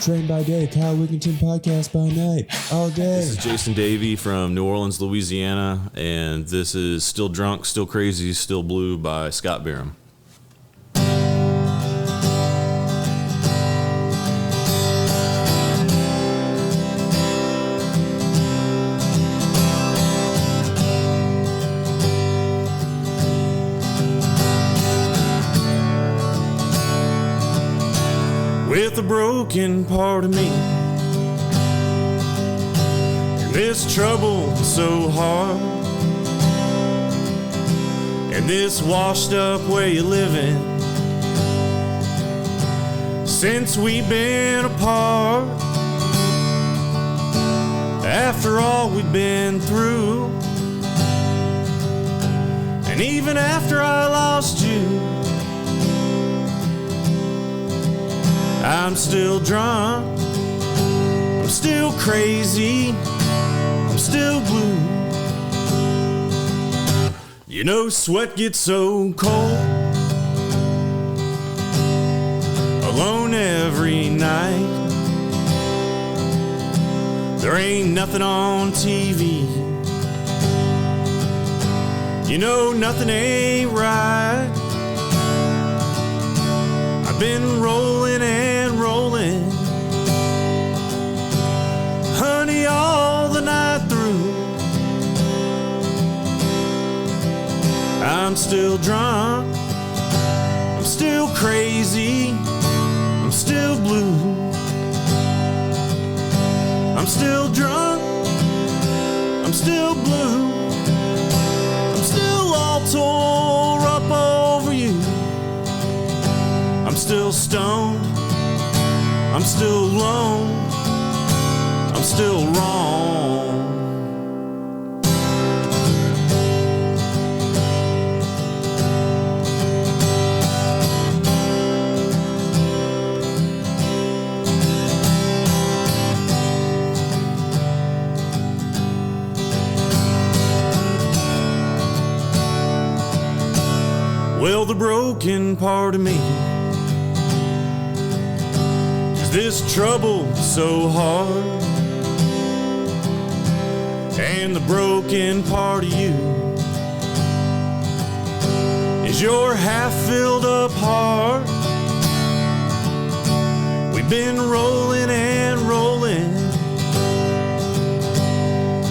Train by day, Kyle Wigington podcast by night, all day. This is Jason Davey from New Orleans, Louisiana, and this is Still Drunk, Still Crazy, Still Blue by Scott Biram. With a broken part of me, and this trouble so hard, and this washed up way of living, since we've been apart, after all we've been through, and even after I lost you, I'm still drunk, I'm still crazy, I'm still blue. You know, sweat gets so cold, alone every night. There ain't nothing on TV, you know nothing ain't right. I've been rolling and rolling, honey, all the night through. I'm still drunk, I'm still crazy, I'm still blue. I'm still drunk, I'm still blue, I'm still all tore up over you. I'm still stoned, I'm still alone, I'm still wrong. Well, the broken part of me, this trouble so hard, and the broken part of you is your half-filled up heart. We've been rolling and rolling,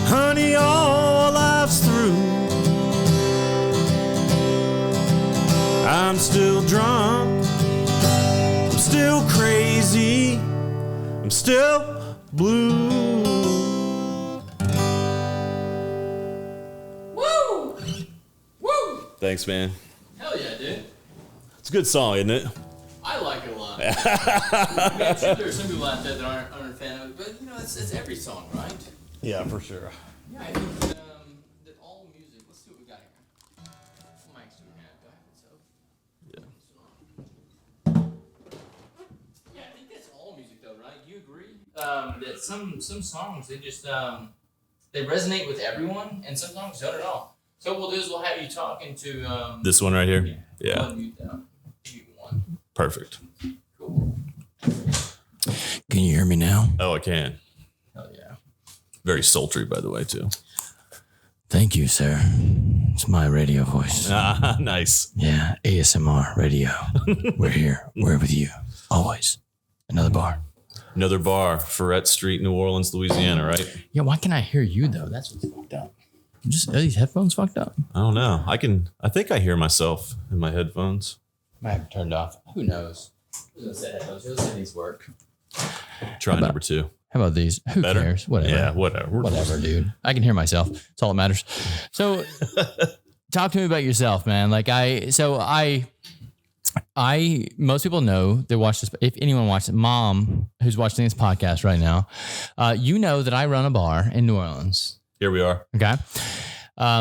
honey, all life's through. I'm still drunk, I'm still crazy, I'm still blue. Woo! Woo! Thanks, man. Hell yeah, dude. It's a good song, isn't it? I like it a lot. I mean, I'm sure there are some people out there that aren't a fan of it, but you know, it's every song, right? Yeah, for sure. Yeah, I think that all music. Let's see what we got here. What mics do we have? Do I have it? So. Yeah, I think that's all music, though, right? You agree? That some songs they just they resonate with everyone, and some songs don't at all. So what we'll do is we'll have you talking to This one right here? Yeah. We'll mute that. Mute one. Perfect. Cool. Can you hear me now? Oh, I can. Hell yeah. Very sultry, by the way, too. Thank you, sir. It's my radio voice. Ah, nice. Yeah, ASMR radio. We're here. We're with you. Always. Another bar. Another bar, Ferret Street, New Orleans, Louisiana, right? Yeah, why can't I hear you, though? That's what's fucked up. Are these headphones fucked up? I don't know. I think I hear myself in my headphones. I have it turned off. Who knows? Who's gonna say headphones? Who's gonna say these work? Try number 2. How about these? Who Better? cares? Whatever. Yeah, whatever. Whatever, dude. I can hear myself. That's all that matters. So talk to me about yourself, man. Most people know they watch this. If anyone watches it, mom, who's watching this podcast right now, you know that I run a bar in New Orleans. Here we are. Okay.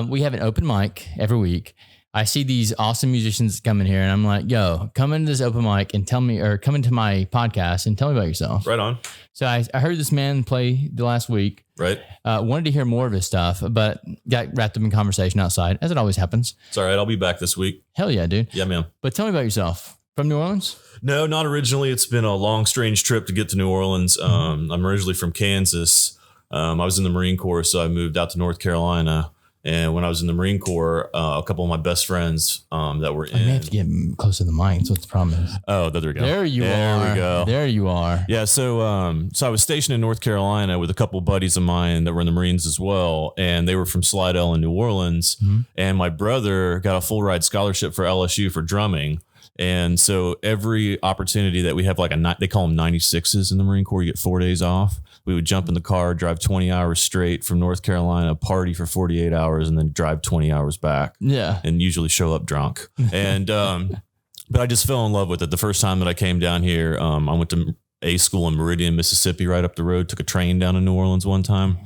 We have an open mic every week. I see these awesome musicians come in here and I'm like, yo, come into this open mic and tell me, or come into my podcast and tell me about yourself. Right on. So I heard this man play the last week. Right. Wanted to hear more of his stuff, but got wrapped up in conversation outside, as it always happens. It's all right. I'll be back this week. Hell yeah, dude. Yeah, man. But tell me about yourself. From New Orleans? No, not originally. It's been a long, strange trip to get to New Orleans. I'm originally from Kansas. I was in the Marine Corps, so I moved out to North Carolina. And when I was in the Marine Corps, a couple of my best friends that were in. You may have to get close to the mic. That's what the problem is. Oh, there we go. There you are. There we go. There you are. Yeah, so I was stationed in North Carolina with a couple of buddies of mine that were in the Marines as well, and they were from Slidell in New Orleans. And my brother got a full ride scholarship for LSU for drumming. And so every opportunity that we have, like they call them 96s in the Marine Corps, you get 4 days off. We would jump in the car, drive 20 hours straight from North Carolina, party for 48 hours, and then drive 20 hours back. Yeah. And usually show up drunk. And, but I just fell in love with it. The first time that I came down here, I went to a school in Meridian, Mississippi, right up the road, took a train down to New Orleans one time.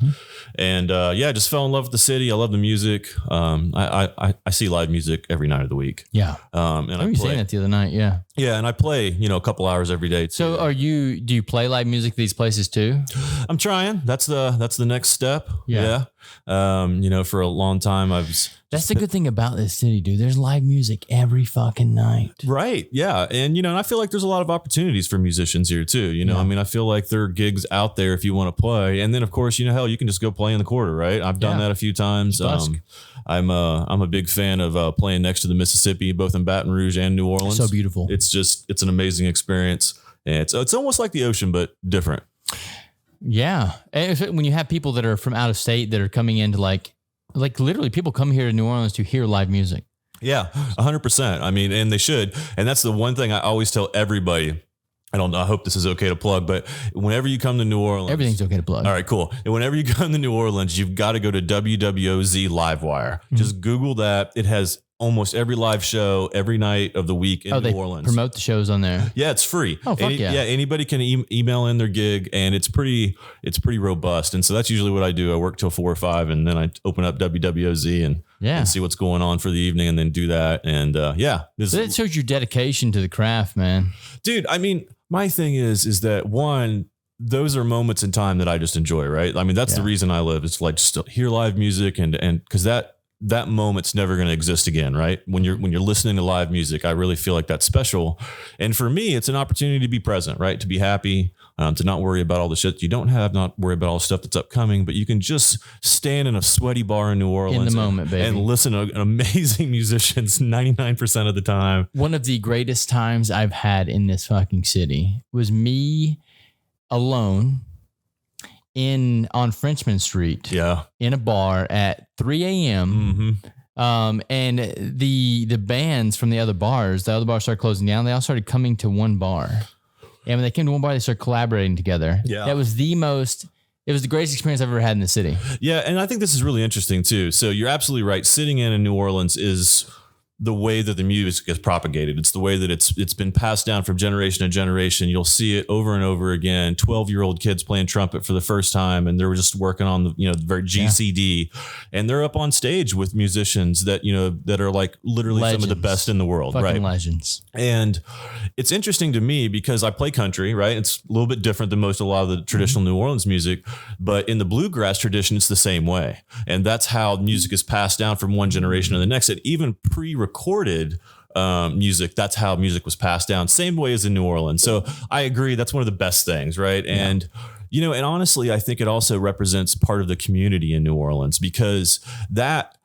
And I just fell in love with the city. I love the music. I see live music every night of the week. Yeah. And I was saying that the other night. Yeah. Yeah. And I play, a couple hours every day too. So do you play live music these places too? I'm trying. That's the next step. Yeah. For a long time That's the good thing about this city, dude. There's live music every fucking night. Right. Yeah. And, and I feel like there's a lot of opportunities for musicians here too. I feel like there are gigs out there if you want to play. And then of course, hell, you can just go play in the quarter, right? I've done that a few times. I'm a big fan of playing next to the Mississippi, both in Baton Rouge and New Orleans. So beautiful. It's an amazing experience. And it's almost like the ocean, but different. Yeah. And when you have people that are from out of state that are coming into like literally people come here to New Orleans to hear live music. Yeah, 100%. I mean, and they should. And that's the one thing I always tell everybody. I don't know. I hope this is okay to plug, but whenever you come to New Orleans, everything's okay to plug. All right, cool. And whenever you come to New Orleans, you've got to go to WWOZ Livewire. Just Google that. It has almost every live show every night of the week in New Orleans. Promote the shows on there. Yeah, it's free. Oh, fuck yeah. Yeah, anybody can email in their gig, and it's pretty robust. And so that's usually what I do. I work till 4 or 5, and then I open up WWOZ and see what's going on for the evening, and then do that. And So that shows your dedication to the craft, man. Dude, I mean, my thing is that one, those are moments in time that I just enjoy, right? I mean, that's the reason I live. It's like just to hear live music and because that moment's never going to exist again, right? When you're listening to live music, I really feel like that's special. And for me, it's an opportunity to be present, right? To be happy, to not worry about all the shit you don't have, not worry about all the stuff that's upcoming, but you can just stand in a sweaty bar in New Orleans in the moment, baby, and listen to amazing musicians 99% of the time. One of the greatest times I've had in this fucking city was me alone on Frenchman Street, in a bar at 3 a.m. And the bands from the other bars started closing down. They all started coming to one bar, and when they came to one bar, they started collaborating together. Yeah, that was it was the greatest experience I've ever had in the city. Yeah, and I think this is really interesting too. So you're absolutely right. Sitting in New Orleans is the way that the music is propagated. It's the way that it's been passed down from generation to generation. You'll see it over and over again. 12-year-old kids playing trumpet for the first time, and they're just working on the very GCD, and they're up on stage with musicians that that are like literally legends. Some of the best in the world, fucking right? Legends. And it's interesting to me because I play country, right? It's a little bit different than a lot of the traditional New Orleans music, but in the bluegrass tradition, it's the same way, and that's how music is passed down from one generation to the next. And even pre-recorded music, that's how music was passed down, same way as in New Orleans. So I agree, that's one of the best things, right? Yeah. And and honestly, I think it also represents part of the community in New Orleans, because that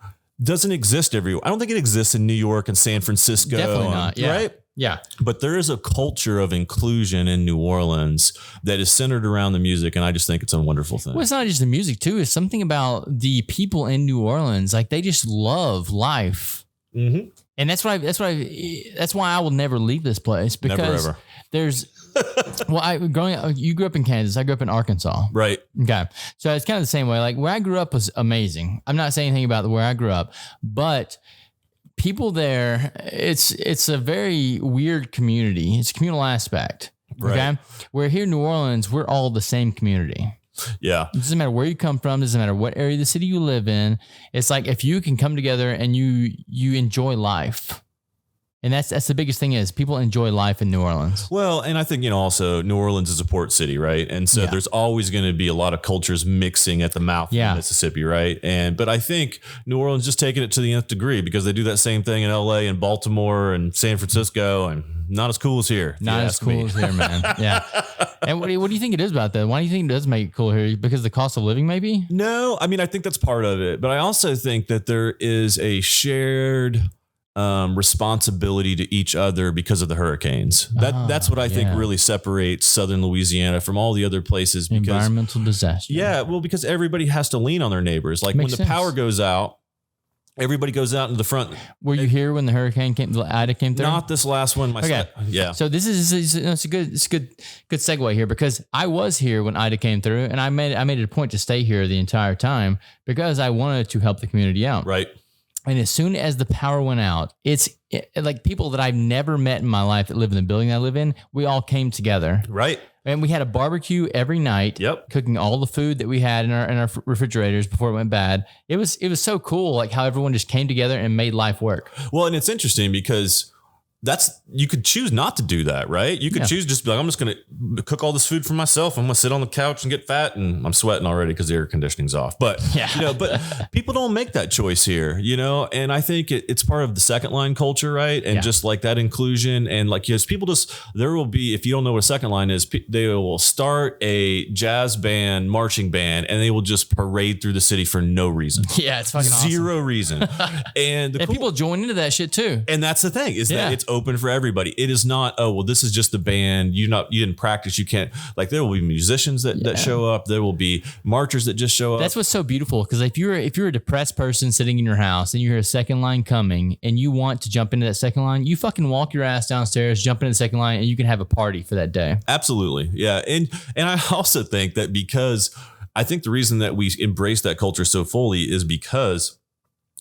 doesn't exist everywhere. I don't think it exists in New York and San Francisco. Definitely not. Yeah. Right? Yeah. But there is a culture of inclusion in New Orleans that is centered around the music. And I just think it's a wonderful thing. Well, it's not just the music too. It's something about the people in New Orleans. Like, they just love life. Mm-hmm. And that's why I will never leave this place, because never, ever. There's, you grew up in Kansas. I grew up in Arkansas. Right. Okay. So it's kind of the same way. Like, where I grew up was amazing. I'm not saying anything about where I grew up, but people there, it's a very weird community. It's a communal aspect. Right. Okay. Where here in New Orleans, we're all the same community. Yeah. It doesn't matter where you come from. It doesn't matter what area of the city you live in. It's like, if you can come together and you enjoy life. And that's the biggest thing, is people enjoy life in New Orleans. Well, and I think, also New Orleans is a port city, right? And so there's always going to be a lot of cultures mixing at the mouth of the Mississippi, right? But I think New Orleans just taking it to the nth degree, because they do that same thing in LA and Baltimore and San Francisco and not as cool as here. Not as cool as here, man. Yeah. And what do you think it is about that? Why do you think it does make it cool here? Because the cost of living, maybe? No, I mean, I think that's part of it. But I also think that there is a shared responsibility to each other because of the hurricanes. That's what I think really separates Southern Louisiana from all the other places. Because, environmental disaster. Yeah, well, because everybody has to lean on their neighbors. Like when the power goes out, everybody goes out into the front. Were you here when the hurricane came? The Ida came through. Not this last one. Yeah. So this is it's a good segue here, because I was here when Ida came through, and I made it a point to stay here the entire time because I wanted to help the community out. Right. And as soon as the power went out, it's like people that I've never met in my life that live in the building I live in, we all came together. Right. And we had a barbecue every night, cooking all the food that we had in our refrigerators before it went bad. It was so cool, like how everyone just came together and made life work. Well, and it's interesting because you could choose not to do that, right? You could choose just be like, I'm just going to cook all this food for myself. I'm going to sit on the couch and get fat, and I'm sweating already because the air conditioning's off. But, but people don't make that choice here, and I think it's part of the second line culture, right? And just like that inclusion, and like, people there will be, if you don't know what a second line is, they will start a jazz band, marching band, and they will just parade through the city for no reason. Yeah, it's fucking awesome. Zero reason. And people join into that shit too. And that's the thing, is that it's open for everybody. It is not, oh, well, this is just the band. You didn't practice. You can't, like, there will be musicians that show up. There will be marchers that just show up. That's what's so beautiful. Because if you're a depressed person sitting in your house and you hear a second line coming and you want to jump into that second line, you fucking walk your ass downstairs, jump into the second line, and you can have a party for that day. Absolutely. Yeah. And I also think that because I think the reason that we embrace that culture so fully is because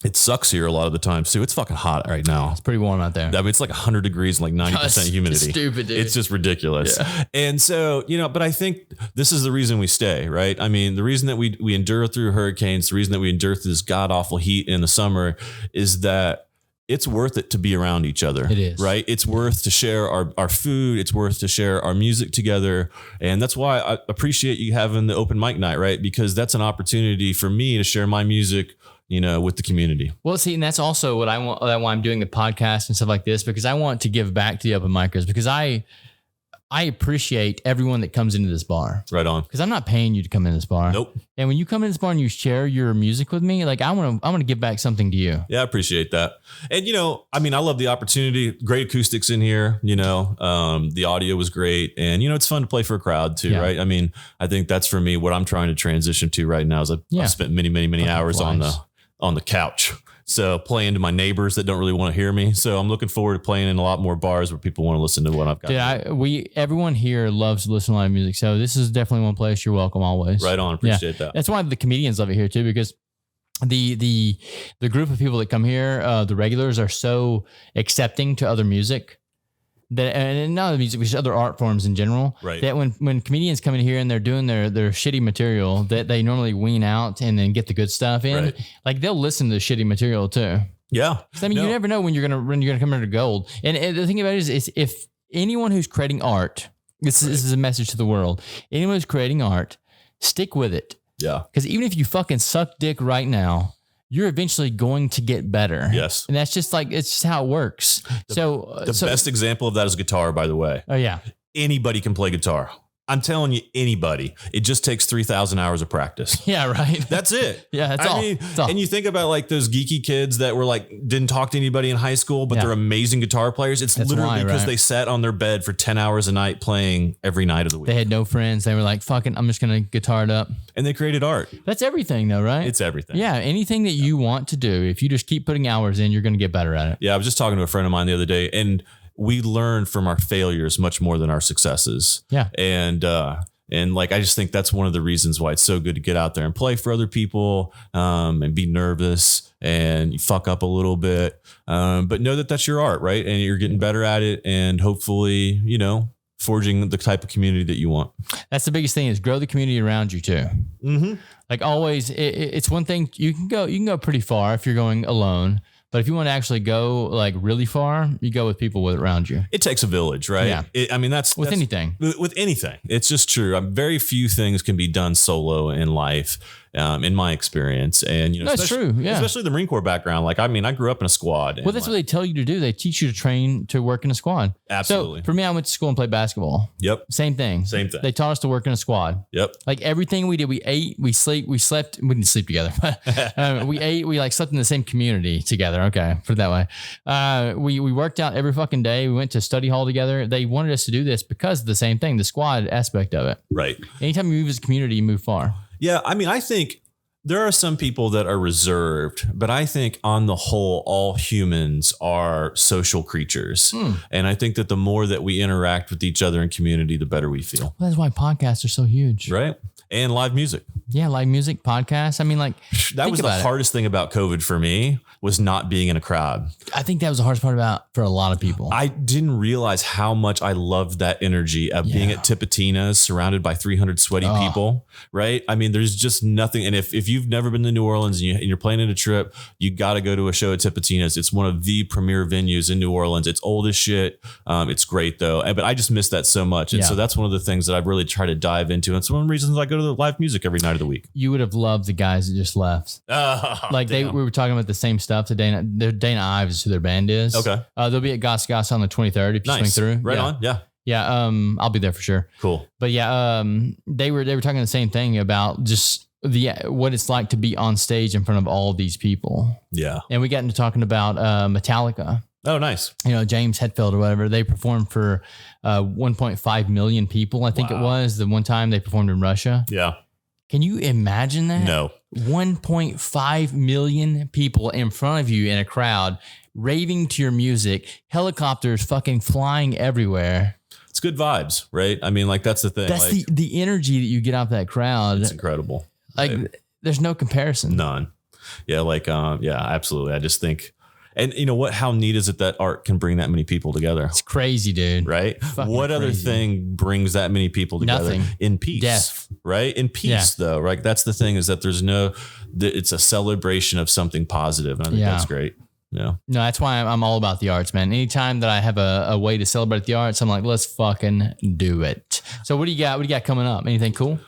it sucks here a lot of the times too. It's fucking hot right now. It's pretty warm out there. I mean, it's like 100 degrees and like 90% humidity. It's stupid, dude. It's just ridiculous. Yeah. And so, but I think this is the reason we stay, right? I mean, the reason that we endure through hurricanes, the reason that we endure through this god awful heat in the summer is that it's worth it to be around each other. It is. Right? It's worth to share our food. It's worth to share our music together. And that's why I appreciate you having the open mic night, right? Because that's an opportunity for me to share my music, with the community. Well, see, and that's also what I want, why I'm doing a podcast and stuff like this, because I want to give back to the open micers, because I appreciate everyone that comes into this bar. Right on. Because I'm not paying you to come in this bar. Nope. And when you come in this bar and you share your music with me, like I want to give back something to you. Yeah, I appreciate that. And I love the opportunity. Great acoustics in here. The audio was great, and it's fun to play for a crowd too, right? I mean, I think that's for me what I'm trying to transition to right now. Is I've spent many hours on the couch. So playing to my neighbors that don't really want to hear me. So I'm looking forward to playing in a lot more bars where people want to listen to what I've got. Yeah, everyone here loves to listen to live music. So this is definitely one place you're welcome always. Right on. Appreciate that. That's why the comedians love it here too, because the group of people that come here, the regulars, are so accepting to other music. And not the music, but just other art forms in general. Right. That when comedians come in here and they're doing their shitty material that they normally wean out and then get the good stuff in, like they'll listen to the shitty material too. Yeah. I mean, you never know when you're gonna come into gold. And the thing about it is if anyone who's creating art, this is a message to the world. Anyone who's creating art, stick with it. Yeah. Because even if you fucking suck dick right now, you're eventually going to get better. Yes. And that's just it's just how it works. The best example of that is guitar, by the way. Oh, yeah. Anybody can play guitar. I'm telling you, anybody. It just takes 3,000 hours of practice. Yeah, right. That's it. Yeah, that's all. And you think about like those geeky kids that were didn't talk to anybody in high school, but they're amazing guitar players. That's literally because they sat on their bed for 10 hours a night playing every night of the week. They had no friends. They were like, fuck it, I'm just going to guitar it up. And they created art. That's everything though, right? It's everything. Yeah, anything that you want to do, if you just keep putting hours in, you're going to get better at it. Yeah, I was just talking to a friend of mine the other day, and we learn from our failures much more than our successes. Yeah. And I just think that's one of the reasons why it's so good to get out there and play for other people, and be nervous and you fuck up a little bit. But know that that's your art, right? And you're getting better at it, and hopefully, forging the type of community that you want. That's the biggest thing, is grow the community around you too. Mm-hmm. Like always, it's one thing you can go pretty far if you're going alone. But if you want to actually go really far, you go with people around you. It takes a village, right? Yeah. That's anything. With anything. It's just true. Very few things can be done solo in life. in my experience. And, that's true. Yeah. Especially the Marine Corps background. Like, I mean, I grew up in a squad. Well, that's what they tell you to do. They teach you to train to work in a squad. Absolutely. So for me, I went to school and played basketball. Yep. Same thing. They taught us to work in a squad. Yep. Like everything we did, we ate, we slept. We didn't sleep together, but we ate, we like slept in the same community together. Okay. Put it that way. We worked out every fucking day. We went to study hall together. They wanted us to do this because of the same thing, the squad aspect of it. Right. Anytime you move as a community, you move far. Yeah. I mean, I think there are some people that are reserved, but I think on the whole, all humans are social creatures. And I think that the more that we interact with each other in community, the better we feel. Well, that's why podcasts are so huge. Right. And live music. Yeah. Live music, podcasts. I mean, like that was the hardest thing about COVID for me was not being in a crowd. I think that was the hardest part for a lot of people. I didn't realize how much I loved that energy of being at Tipitina's surrounded by 300 sweaty people. Right. I mean, there's just nothing. And if you've never been to New Orleans and you're planning a trip, you got to go to a show at Tipitina's. It's one of the premier venues in New Orleans. It's old as shit. It's great though. But I just miss that so much. And so that's one of the things that I've really tried to dive into. And it's one of the reasons I go to the live music every night of the week. You would have loved the guys that just left. We were talking about the same stuff today. Dana Ives is who their band is. Okay. They'll be at Gas Gas on the 23rd if you swing through. Right on. Yeah. Yeah. I'll be there for sure. Cool. But yeah, they were talking the same thing about just what it's like to be on stage in front of all these people. Yeah. And we got into talking about Metallica. Oh, nice. James Hetfield or whatever. They performed for 1.5 million people. I think it was the one time they performed in Russia. Yeah. Can you imagine that? No. 1.5 million people in front of you in a crowd raving to your music, helicopters fucking flying everywhere. It's good vibes, right? I mean, like that's the thing. That's like, the energy that you get off that crowd. It's incredible. Like there's no comparison. None. Yeah. Like, yeah, absolutely. I just think, and you know what, how neat is it that art can bring that many people together? It's crazy, dude. Right. What other thing brings that many people together? Nothing. In peace. Death. Right. In peace though. Right. That's the thing is that it's a celebration of something positive. And I think that's great. Yeah. No, that's why I'm all about the arts, man. Anytime that I have a way to celebrate the arts, I'm like, let's fucking do it. So what do you got? What do you got coming up? Anything cool?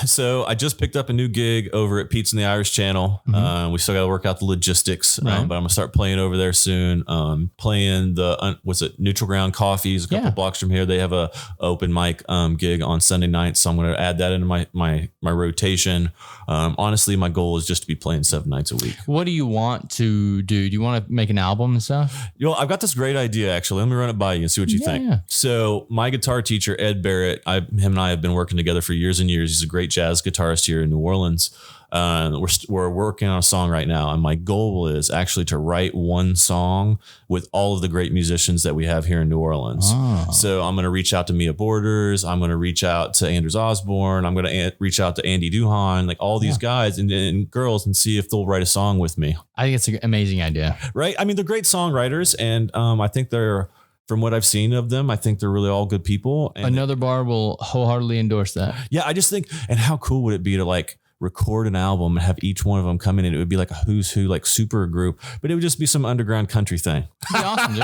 So I just picked up a new gig over at Pete's and the Irish Channel. We still got to work out the logistics, but I'm gonna start playing over there soon. Playing Neutral Ground Coffees a couple blocks from here. They have a open mic gig on Sunday night, so I'm gonna add that into my rotation. Honestly, my goal is just to be playing 7 nights a week. What do you want to do? Do you want to make an album and stuff? I've got this great idea actually. Let me run it by you and see what you think. Yeah. So my guitar teacher Ed Barrett, him and I have been working together for years and years. He's a great jazz guitarist here in New Orleans. We're working on a song right now, and my goal is actually to write one song with all of the great musicians that we have here in New Orleans. So I'm going to reach out to Mia Borders. I'm going to reach out to Anders Osborne. I'm going to reach out to Andy Duhan, like all these guys and girls, and see if they'll write a song with me. I think it's an amazing idea. Right? I mean, they're great songwriters, and I think from what I've seen of them, I think they're really all good people. And Another Bar will wholeheartedly endorse that. Yeah, I just think, and how cool would it be to like record an album and have each one of them come in, and it would be like a who's who, like super group, but it would just be some underground country thing. That'd be awesome, dude.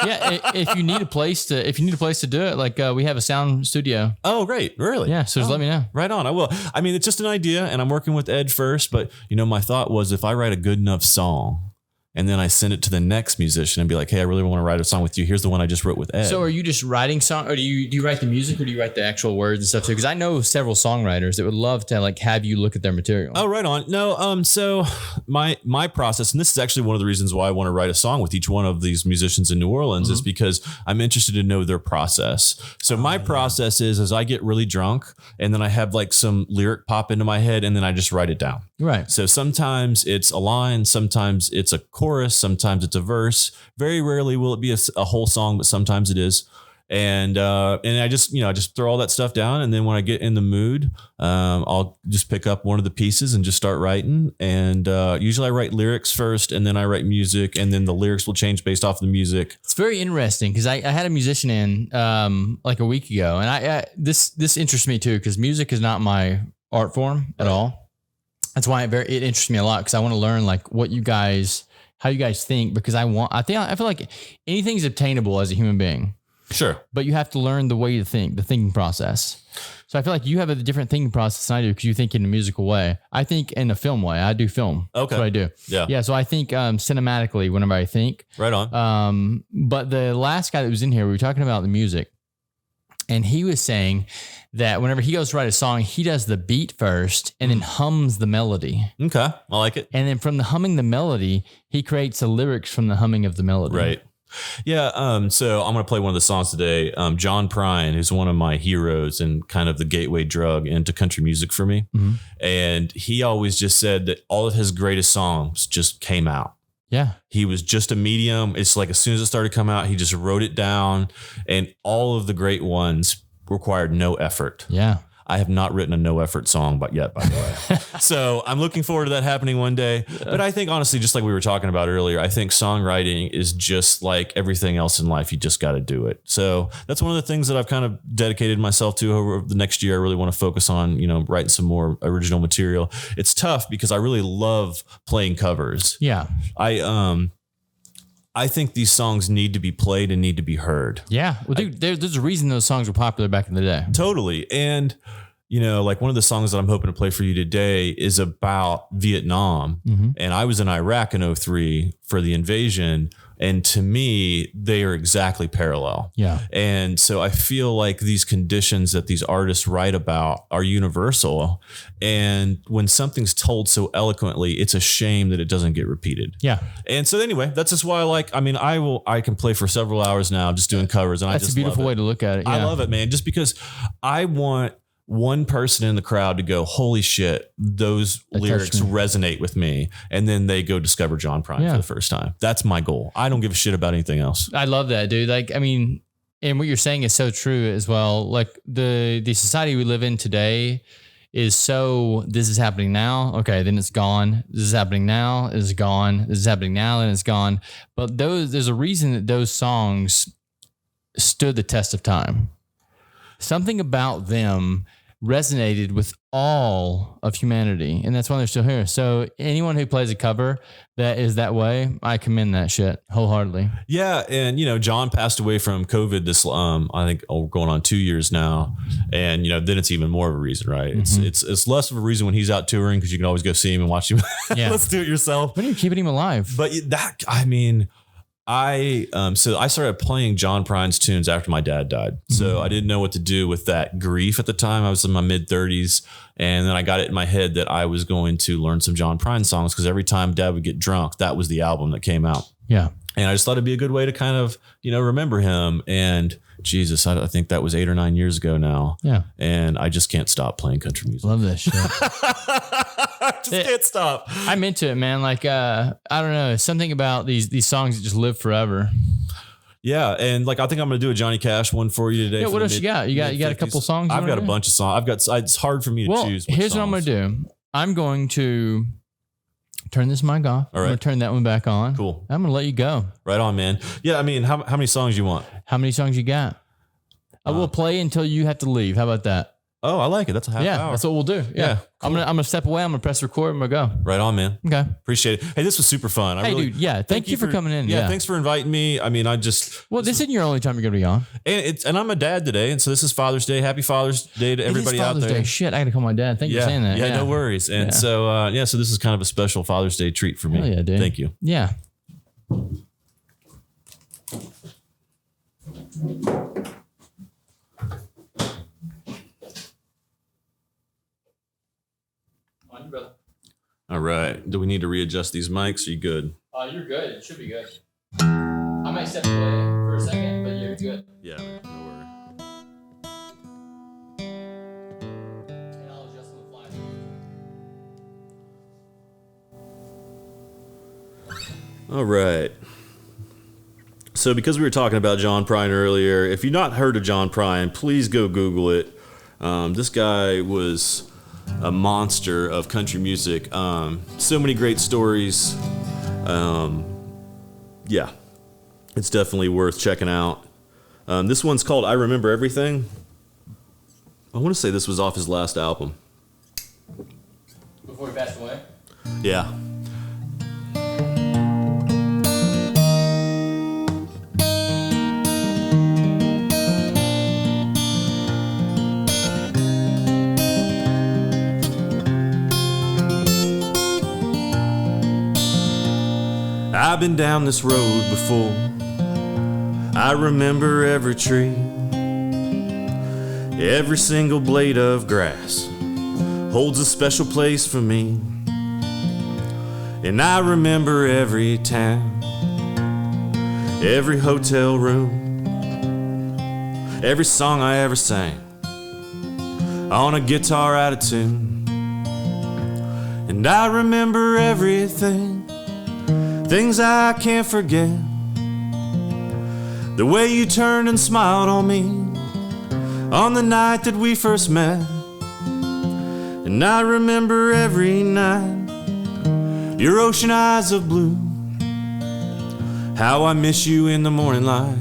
Yeah, if you need a place to do it, like we have a sound studio. Oh, great. Really? Yeah, so just let me know. Right on. I will. I mean, it's just an idea, and I'm working with Ed first, but my thought was if I write a good enough song, and then I send it to the next musician and be like, hey, I really want to write a song with you. Here's the one I just wrote with Ed. So are you just writing song, or do you write the music, or do you write the actual words and stuff too? Because I know several songwriters that would love to like have you look at their material. Oh, right on. No, so my process, and this is actually one of the reasons why I want to write a song with each one of these musicians in New Orleans, is because I'm interested to know their process. So my process is I get really drunk, and then I have like some lyric pop into my head, and then I just write it down. Right. So sometimes it's a line, sometimes it's a chorus, sometimes it's a verse. Very rarely will it be a whole song, but sometimes it is. And I just throw all that stuff down, and then when I get in the mood, I'll just pick up one of the pieces and just start writing. And usually I write lyrics first, and then I write music, and then the lyrics will change based off the music. It's very interesting because I had a musician in like a week ago, and this interests me too because music is not my art form at all. That's why it interests me a lot, because I want to learn like how you guys think, because I feel like anything's obtainable as a human being. Sure. But you have to learn the way to think, the thinking process. So I feel like you have a different thinking process than I do because you think in a musical way. I think in a film way. I do film. Okay. That's what I do. Yeah. Yeah. So I think cinematically whenever I think. Right on. But the last guy that was in here, we were talking about the music. And he was saying that whenever he goes to write a song, he does the beat first and then hums the melody. Okay. I like it. And then from the humming the melody, he creates the lyrics from the humming of the melody. Right. Yeah. So I'm going to play one of the songs today. John Prine is one of my heroes and kind of the gateway drug into country music for me. Mm-hmm. And he always just said that all of his greatest songs just came out. Yeah. He was just a medium. It's like as soon as it started to come out, he just wrote it down, and all of the great ones required no effort. Yeah. I have not written a no effort song yet, by the way. So I'm looking forward to that happening one day. But I think honestly, just like we were talking about earlier, I think songwriting is just like everything else in life. You just got to do it. So that's one of the things that I've kind of dedicated myself to over the next year. I really want to focus on, writing some more original material. It's tough because I really love playing covers. Yeah. I think these songs need to be played and need to be heard. Yeah. Well, dude, there's a reason those songs were popular back in the day. Totally. And, like one of the songs that I'm hoping to play for you today is about Vietnam. Mm-hmm. And I was in Iraq in 2003 for the invasion. And to me, they are exactly parallel. Yeah. And so I feel like these conditions that these artists write about are universal. And when something's told so eloquently, it's a shame that it doesn't get repeated. Yeah. And so anyway, that's just why I can play for several hours now just doing covers. And That's a beautiful way to look at it. Yeah. I love it, man. Just because I want one person in the crowd to go, holy shit, those lyrics resonate with me. And then they go discover John Prine for the first time. That's my goal. I don't give a shit about anything else. I love that, dude. And what you're saying is so true as well. Like the society we live in today is so, this is happening now. Okay. Then it's gone. This is happening now. It's gone. This is happening now. And it's gone. But there's a reason that those songs stood the test of time. Something about them resonated with all of humanity, and that's why they're still here. So anyone who plays a cover that is that way, I commend that shit wholeheartedly. Yeah, and John passed away from COVID this I think going on 2 years now, and then it's even more of a reason, right? Mm-hmm. It's less of a reason when he's out touring because you can always go see him and watch him. Yeah. Let's do it yourself. When are you keeping him alive? But so I started playing John Prine's tunes after my dad died. So I didn't know what to do with that grief at the time. I was in my mid 30s. And then I got it in my head that I was going to learn some John Prine songs because every time dad would get drunk, that was the album that came out. Yeah. And I just thought it'd be a good way to kind of, remember him. And Jesus, I think that was 8 or 9 years ago now. Yeah. And I just can't stop playing country music. Love that shit. I just can't stop. I'm into it, man. Like, I don't know, something about these songs that just live forever. Yeah, and I think I'm going to do a Johnny Cash one for you today. Yeah, what else you got? You got a couple songs? I've got a bunch of songs. It's hard for me to choose. Here's what I'm going to do. I'm going to turn this mic off. All right. I'm going to turn that one back on. Cool. I'm going to let you go. Right on, man. Yeah, how many songs you want? How many songs you got? I will play until you have to leave. How about that? Oh, I like it. That's a half hour. That's what we'll do. Yeah. Cool. I'm gonna step away. I'm gonna press record. I'm gonna go. Right on, man. Okay. Appreciate it. Hey, this was super fun. Dude. Yeah. Thank you for coming in. Yeah. Thanks for inviting me. This isn't your only time you're gonna be on. And I'm a dad today, and so this is Father's Day. Happy Father's Day to everybody out there. Day. Shit, I gotta call my dad. Thank you for saying that. Yeah, no worries. And so so this is kind of a special Father's Day treat for me. Hell yeah, dude. Thank you. Yeah. Brother. All right. Do we need to readjust these mics? Are you good? You're good. It should be good. I might step away for a second, but you're good. Yeah, no worry. And I'll adjust on the fly. All right. So because we were talking about John Prine earlier, if you've not heard of John Prine, please go Google it. This guy was a monster of country music. So many great stories. It's definitely worth checking out. This one's called I Remember Everything. I want to say this was off his last album. Before he passed away? Yeah. I've been down this road before. I remember every tree, every single blade of grass holds a special place for me. And I remember every town, every hotel room, every song I ever sang on a guitar out of tune. And I remember everything, things I can't forget. The way you turned and smiled on me on the night that we first met. And I remember every night your ocean eyes of blue, how I miss you in the morning light,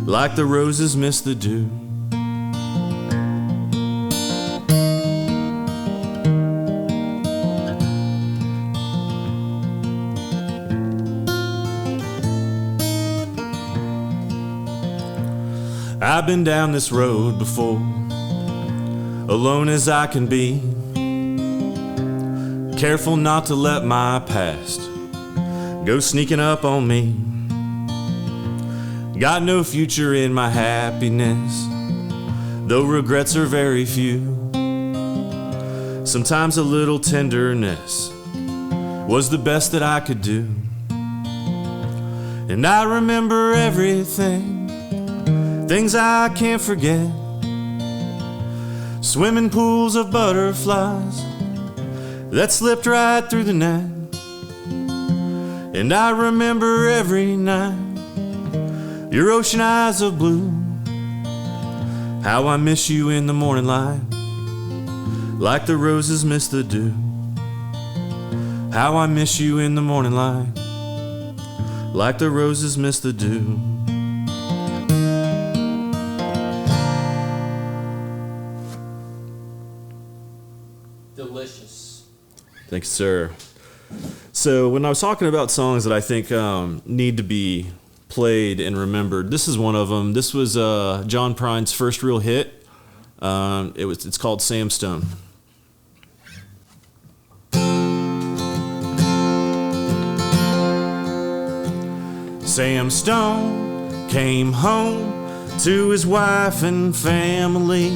like the roses miss the dew. I've been down this road before, alone as I can be, careful not to let my past go sneaking up on me. Got no future in my happiness, though regrets are very few. Sometimes a little tenderness was the best that I could do. And I remember everything, things I can't forget. Swimming pools of butterflies that slipped right through the net. And I remember every night your ocean eyes of blue, how I miss you in the morning light, like the roses miss the dew. How I miss you in the morning light, like the roses miss the dew. Delicious. Thanks, sir. So when I was talking about songs that I think need to be played and remembered, this is one of them. This was John Prine's first real hit. It's called Sam Stone. Sam Stone came home to his wife and family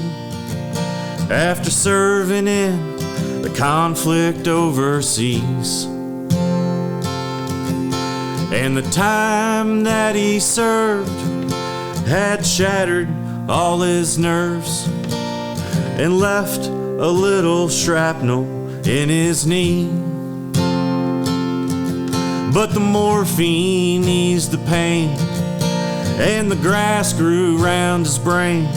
after serving in the conflict overseas. And the time that he served had shattered all his nerves and left a little shrapnel in his knee. But the morphine eased the pain, and the grass grew round his brain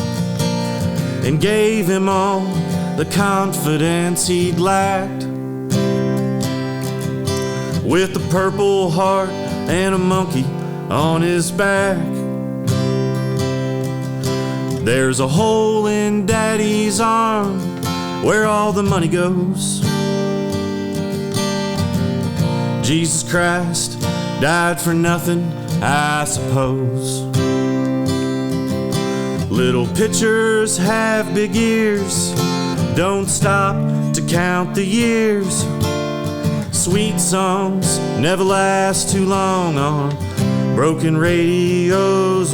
and gave him all the confidence he'd lacked. With a purple heart and a monkey on his back, there's a hole in Daddy's arm where all the money goes. Jesus Christ died for nothing, I suppose. Little pitchers have big ears, don't stop to count the years. Sweet songs never last too long on broken radios.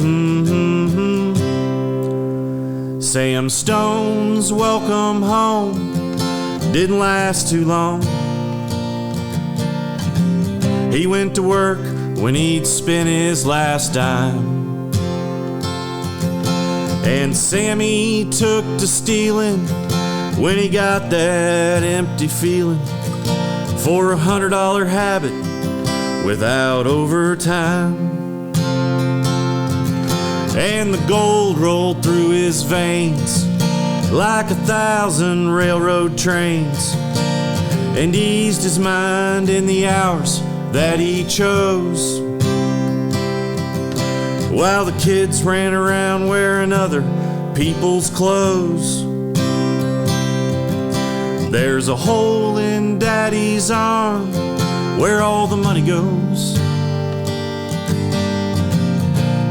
Sam Stone's welcome home didn't last too long. He went to work when he'd spent his last dime, and Sammy took to stealing when he got that empty feeling for $100 habit without overtime. And the gold rolled through his veins like 1,000 railroad trains and eased his mind in the hours that he chose, while the kids ran around wearing other people's clothes. There's a hole in Daddy's arm where all the money goes.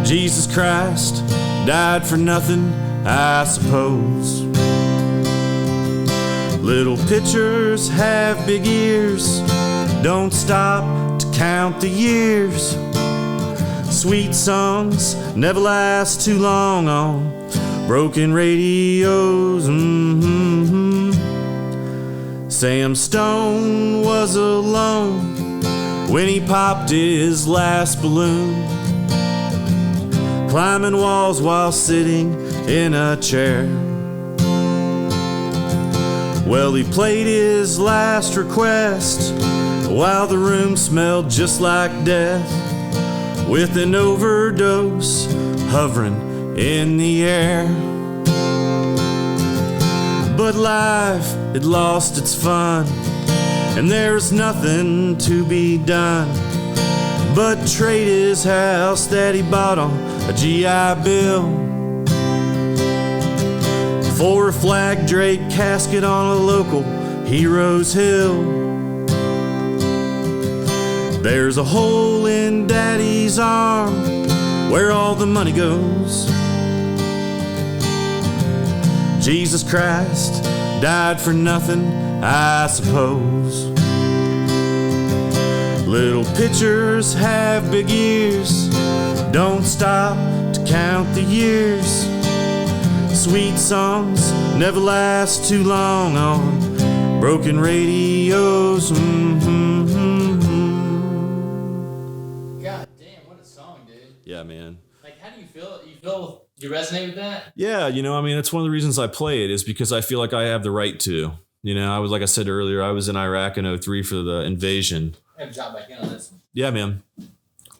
Jesus Christ died for nothing, I suppose. Little pitchers have big ears, don't stop to count the years. Sweet songs never last too long on broken radios. Sam Stone was alone when he popped his last balloon, climbing walls while sitting in a chair. Well, he played his last request while the room smelled just like death, with an overdose hovering in the air. But life had lost its fun, and there's nothing to be done but trade his house that he bought on a GI Bill for a flag draped casket on a local hero's hill. There's a hole in Daddy's arm where all the money goes. Jesus Christ died for nothing, I suppose. Little pitchers have big ears, don't stop to count the years. Sweet songs never last too long on broken radios. God damn, what a song, dude. Yeah, man. Like, how do you feel? You resonate with that? Yeah, it's one of the reasons I play it is because I feel like I have the right to. Like I said earlier, I was in Iraq in 2003 for the invasion. I have to drop back in on this one. Yeah, man.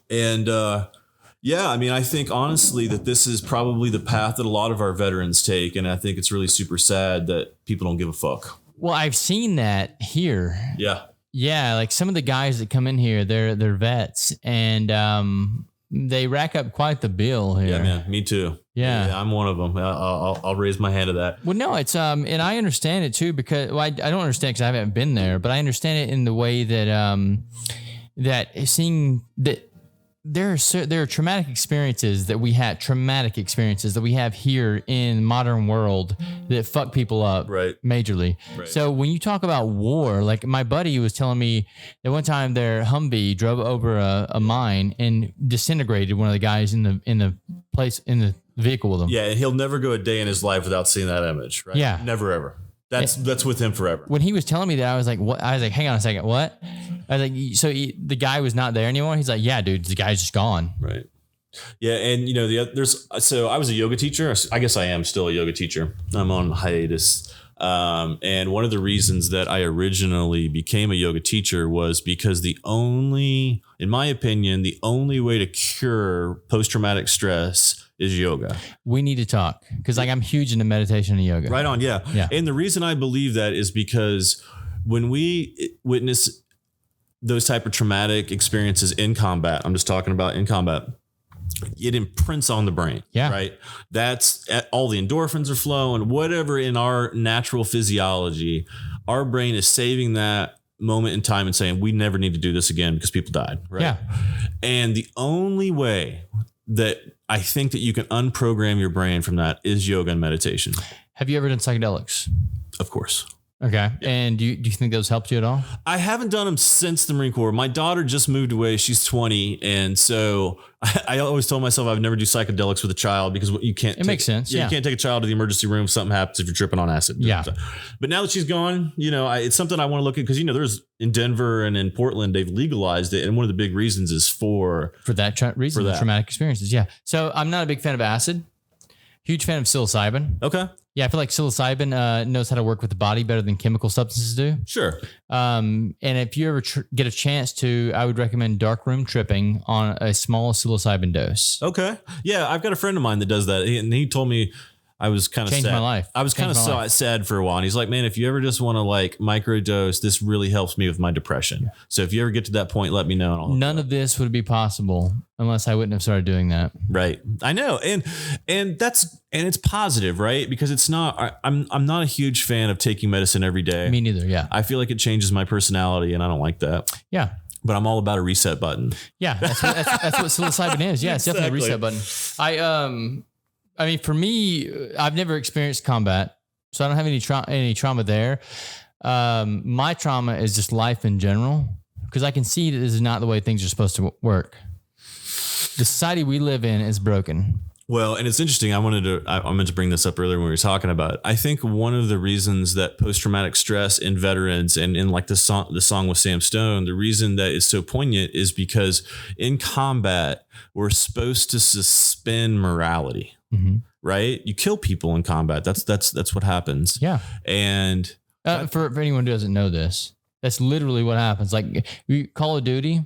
And I think honestly that this is probably the path that a lot of our veterans take. And I think it's really super sad that people don't give a fuck. Well, I've seen that here. Yeah. Yeah, like some of the guys that come in here, they're vets, and they rack up quite the bill here. Yeah, man. Me too. Yeah, I'm one of them. I'll raise my hand to that. Well, no, it's and I understand it too because I don't understand because I haven't been there, but I understand it in the way that that seeing that there are traumatic experiences that we have here in modern world that fuck people up majorly. Right. So when you talk about war, like my buddy was telling me that one time their Humvee drove over a mine and disintegrated one of the guys in the vehicle with him. Yeah, and he'll never go a day in his life without seeing that image, right? Yeah. Never ever. That's with him forever. When he was telling me that, I was like, "What?" I was like, "Hang on a second, what?" I was like, the guy was not there anymore? He's like, "Yeah, dude, the guy's just gone." Right. Yeah, and I was a yoga teacher. I guess I am still a yoga teacher. I'm on hiatus. And one of the reasons that I originally became a yoga teacher was because in my opinion, the only way to cure post-traumatic stress is yoga. We need to talk because I'm huge into meditation and yoga. Right on. Yeah. And the reason I believe that is because when we witness those type of traumatic experiences in combat, I'm just talking about in combat, it imprints on the brain. Yeah. Right. That's all the endorphins are flowing, whatever in our natural physiology, our brain is saving that moment in time and saying, we never need to do this again because people died. Right. Yeah. And the only way that I think that you can unprogram your brain from that is yoga and meditation. Have you ever done psychedelics? Of course. Okay. Yeah. And do you think those helped you at all? I haven't done them since the Marine Corps. My daughter just moved away. She's 20. And so I always told myself I would never do psychedelics with a child because you can't. It makes sense. Yeah. You can't take a child to the emergency room if something happens if you're tripping on acid. Yeah. But now that she's gone, it's something I want to look at because, there's in Denver and in Portland, they've legalized it. And one of the big reasons is for that reason, the traumatic experiences. Yeah. So I'm not a big fan of acid. Huge fan of psilocybin. Okay. Yeah, I feel like psilocybin knows how to work with the body better than chemical substances do. Sure. And if you ever get a chance to, I would recommend darkroom tripping on a small psilocybin dose. Okay. Yeah, I've got a friend of mine that does that. And he told me I was kind of sad. Changed my life. I was kind of sad for a while. And he's like, man, if you ever just want to microdose, this really helps me with my depression. Yeah. So if you ever get to that point, let me know. None of this would be possible unless I wouldn't have started doing that. Right. I know. And it's positive, right? Because it's not, I'm not a huge fan of taking medicine every day. Me neither. Yeah. I feel like it changes my personality and I don't like that. Yeah. But I'm all about a reset button. Yeah. That's what psilocybin is. Yeah. It's definitely a reset button. I mean, for me, I've never experienced combat, so I don't have any trauma there. My trauma is just life in general. because I can see that this is not the way things are supposed to work. The society we live in is broken. Well, and it's interesting. I meant to bring this up earlier when we were talking about it. I think one of the reasons that post-traumatic stress in veterans and in like the song with Sam Stone, the reason that is so poignant is because in combat, we're supposed to suspend morality, right? You kill people in combat. That's what happens. Yeah. And for anyone who doesn't know this, that's literally what happens. Like Call of Duty,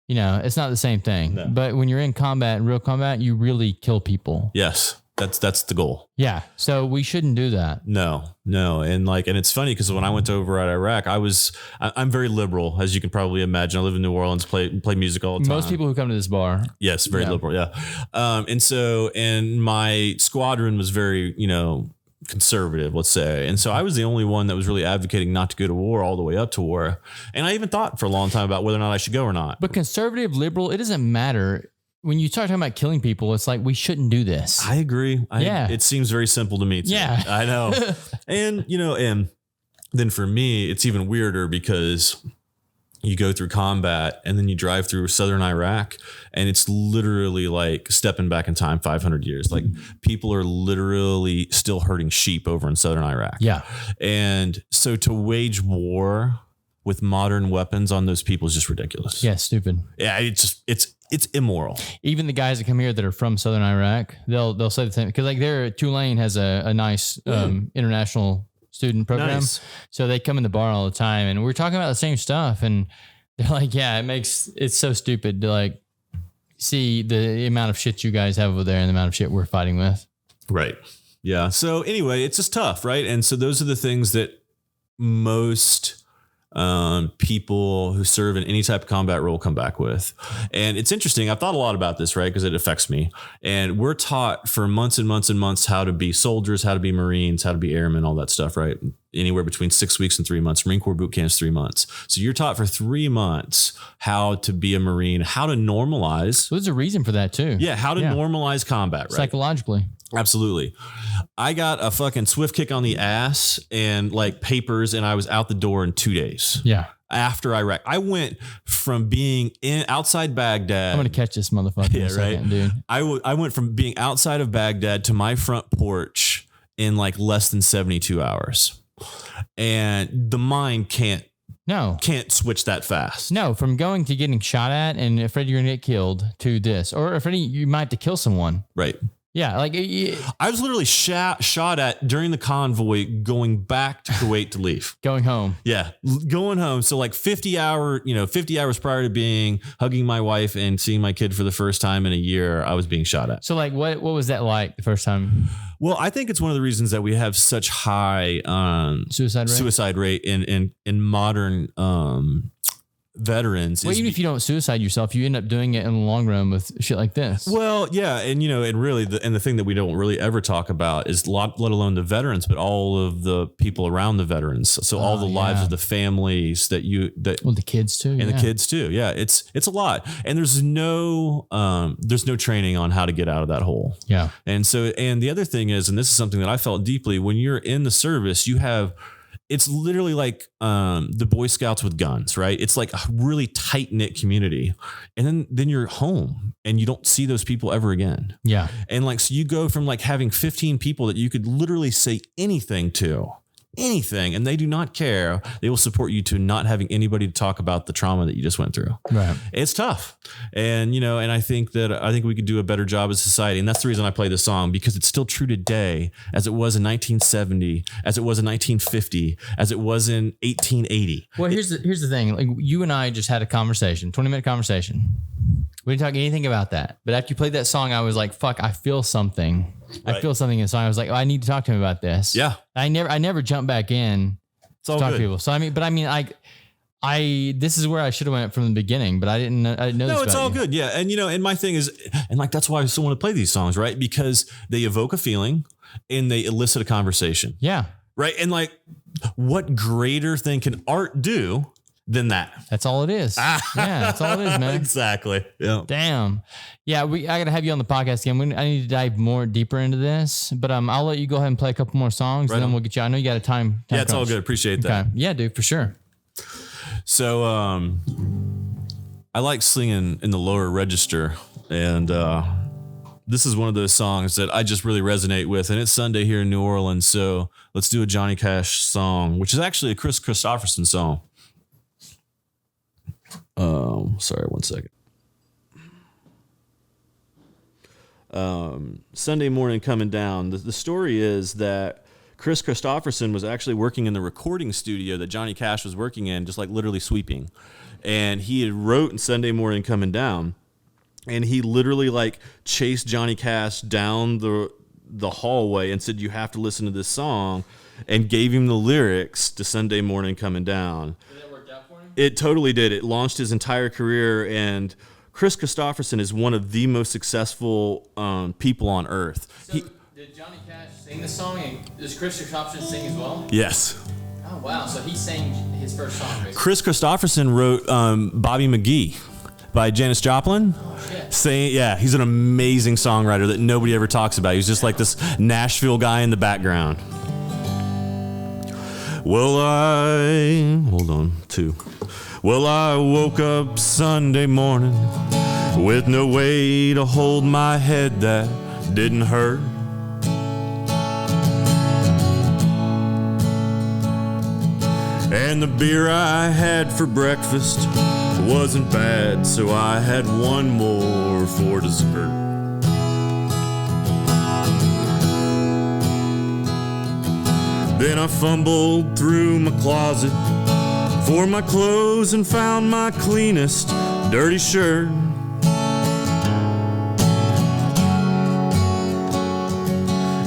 you know, it's not the same thing. No. But when you're in combat, in real combat, you really kill people. Yes. That's the goal. Yeah. So we shouldn't do that. No. And it's funny because when I went over at Iraq, I'm very liberal, as you can probably imagine. I live in New Orleans, play music all the time. Most people who come to this bar. Yes. Very liberal. Yeah. And my squadron was very, conservative, let's say. And so I was the only one that was really advocating not to go to war all the way up to war. And I even thought for a long time about whether or not I should go or not. But conservative, liberal, it doesn't matter. When you start talking about killing people, it's like, we shouldn't do this. I agree. It seems very simple to me too. Yeah. I know. And then for me, it's even weirder because you go through combat and then you drive through southern Iraq and it's literally like stepping back in time 500 years. Like people are literally still herding sheep over in southern Iraq. Yeah. And so to wage war with modern weapons on those people is just ridiculous. Yeah. Stupid. Yeah. It's immoral. Even the guys that come here that are from southern Iraq, they'll say the same, because like Tulane has a nice international student program. Nice. So they come in the bar all the time and we're talking about the same stuff. And they're like, yeah, it's so stupid to like see the amount of shit you guys have over there and the amount of shit we're fighting with. Right. Yeah. So anyway, it's just tough. Right. And so those are the things that most people who serve in any type of combat role come back with. And it's interesting. I've thought a lot about this, right? Because it affects me. And we're taught for months and months and months how to be soldiers, how to be Marines, how to be airmen, all that stuff, right? Anywhere between 6 weeks and 3 months. Marine Corps boot camp is 3 months. So you're taught for 3 months how to be a Marine, how to normalize. Well, there's a reason for that too. Yeah. How to normalize combat, right? Psychologically. Absolutely. I got a fucking swift kick on the ass and like papers, and I was out the door in 2 days. Yeah. After Iraq, I went from being outside Baghdad. I'm going to catch this motherfucker in a second, dude. I went from being outside of Baghdad to my front porch in like less than 72 hours. And the mind can't switch that fast. No, from going to getting shot at and afraid you're going to get killed to this, or afraid you might have to kill someone. Right. Yeah, like I was literally shot at during the convoy going back to Kuwait to leave. Going home. Yeah, going home. So like 50 hours prior to hugging my wife and seeing my kid for the first time in a year, I was being shot at. So like what was that like the first time? Well, I think it's one of the reasons that we have such high suicide rate in modern veterans. Well, even if you don't suicide yourself, you end up doing it in the long run with shit like this. Well, yeah. And, and really, the thing that we don't really ever talk about is let alone the veterans, but all of the people around the veterans. So all the lives of the families the kids too. And the kids too. Yeah. It's a lot. And there's no training on how to get out of that hole. Yeah. And the other thing is, and this is something that I felt deeply, when you're in the service, it's literally like the Boy Scouts with guns, right? It's like a really tight knit community. And then you're home and you don't see those people ever again. Yeah. And so you go from having 15 people that you could literally say anything to. Anything, and they do not care. They will support you to not having anybody to talk about the trauma that you just went through. Right. It's tough. And, and I think we could do a better job as a society. And that's the reason I play this song, because it's still true today as it was in 1970, as it was in 1950, as it was in 1880. Well, here's the thing. Like you and I just had a conversation, 20-minute conversation. We didn't talk anything about that. But after you played that song, I was like, fuck, I feel something. Right. I feel something in the song. I was like, I need to talk to him about this. Yeah. I never jumped back in to talk to people. So this is where I should have went from the beginning, but I didn't know this. No, it's all good. Yeah. And and my thing is, and that's why I still want to play these songs, right? Because they evoke a feeling and they elicit a conversation. Yeah. Right. And what greater thing can art do than that? That's all it is. Yeah, that's all it is, man. Exactly. Yeah. Damn. Yeah, I gotta have you on the podcast again. I need to dive more deeper into this, but I'll let you go ahead and play a couple more songs, and then we'll get you. I know you got a time. Yeah, it's all good. Appreciate that. Okay. Yeah, dude, for sure. So I like singing in the lower register, and this is one of those songs that I just really resonate with, and it's Sunday here in New Orleans, so let's do a Johnny Cash song, which is actually a Chris Christopherson song. Sorry, one second. Sunday Morning Coming Down. The story is that Chris Christopherson was actually working in the recording studio that Johnny Cash was working in, just like literally sweeping. And he had wrote Sunday Morning Coming Down, and he literally like chased Johnny Cash down the hallway and said, "You have to listen to this song," and gave him the lyrics to Sunday Morning Coming Down. Did that work out for him? It totally did. It launched his entire career, and Chris Christopherson is one of the most successful people on earth. So did Johnny Cash sing the song, and does Chris Christopherson sing as well? Yes. Oh, wow. So he sang his first song, basically. Chris Christopherson wrote Bobby McGee by Janis Joplin. Oh, shit. He's an amazing songwriter that nobody ever talks about. He's just like this Nashville guy in the background. Well, I woke up Sunday morning with no way to hold my head that didn't hurt. And the beer I had for breakfast wasn't bad, so I had one more for dessert. Then I fumbled through my closet for my clothes and found my cleanest dirty shirt.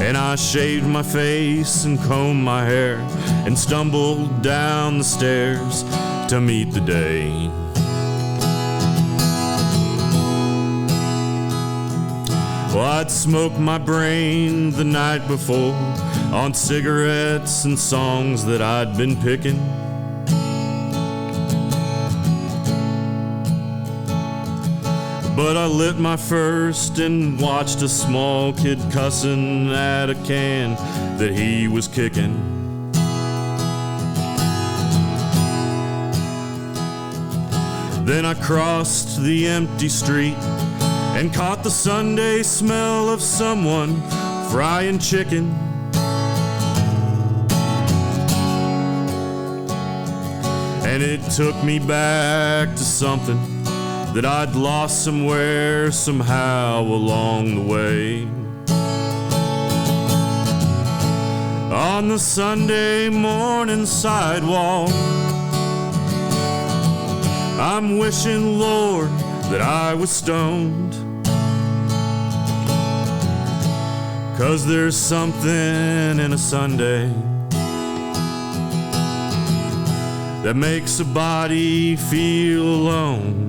And I shaved my face and combed my hair and stumbled down the stairs to meet the day. Well, I'd smoked my brain the night before on cigarettes and songs that I'd been picking. But I lit my first and watched a small kid cussing at a can that he was kicking. Then I crossed the empty street and caught the Sunday smell of someone frying chicken. And it took me back to something that I'd lost somewhere, somehow along the way. On the Sunday morning sidewalk, I'm wishing, Lord, that I was stoned. 'Cause there's something in a Sunday that makes a body feel alone.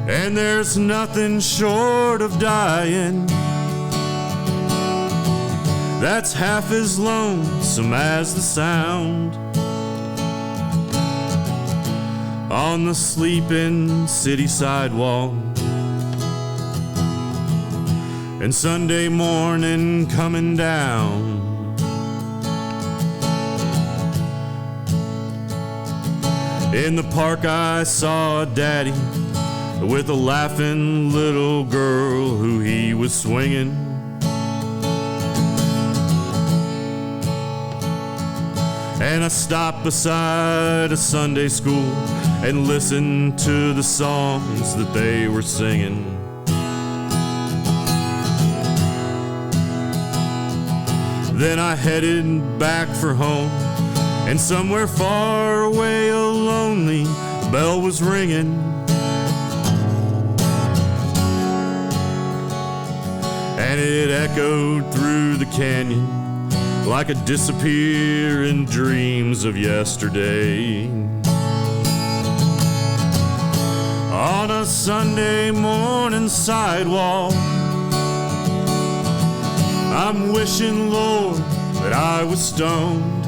And there's nothing short of dying that's half as lonesome as the sound on the sleeping city sidewalk. And Sunday morning coming down. In the park I saw a daddy with a laughing little girl who he was swinging. And I stopped beside a Sunday school and listened to the songs that they were singing. Then I headed back for home, and somewhere far away a lonely bell was ringing. And it echoed through the canyon like a disappearing dreams of yesterday. On a Sunday morning sidewalk, I'm wishing, Lord, that I was stoned.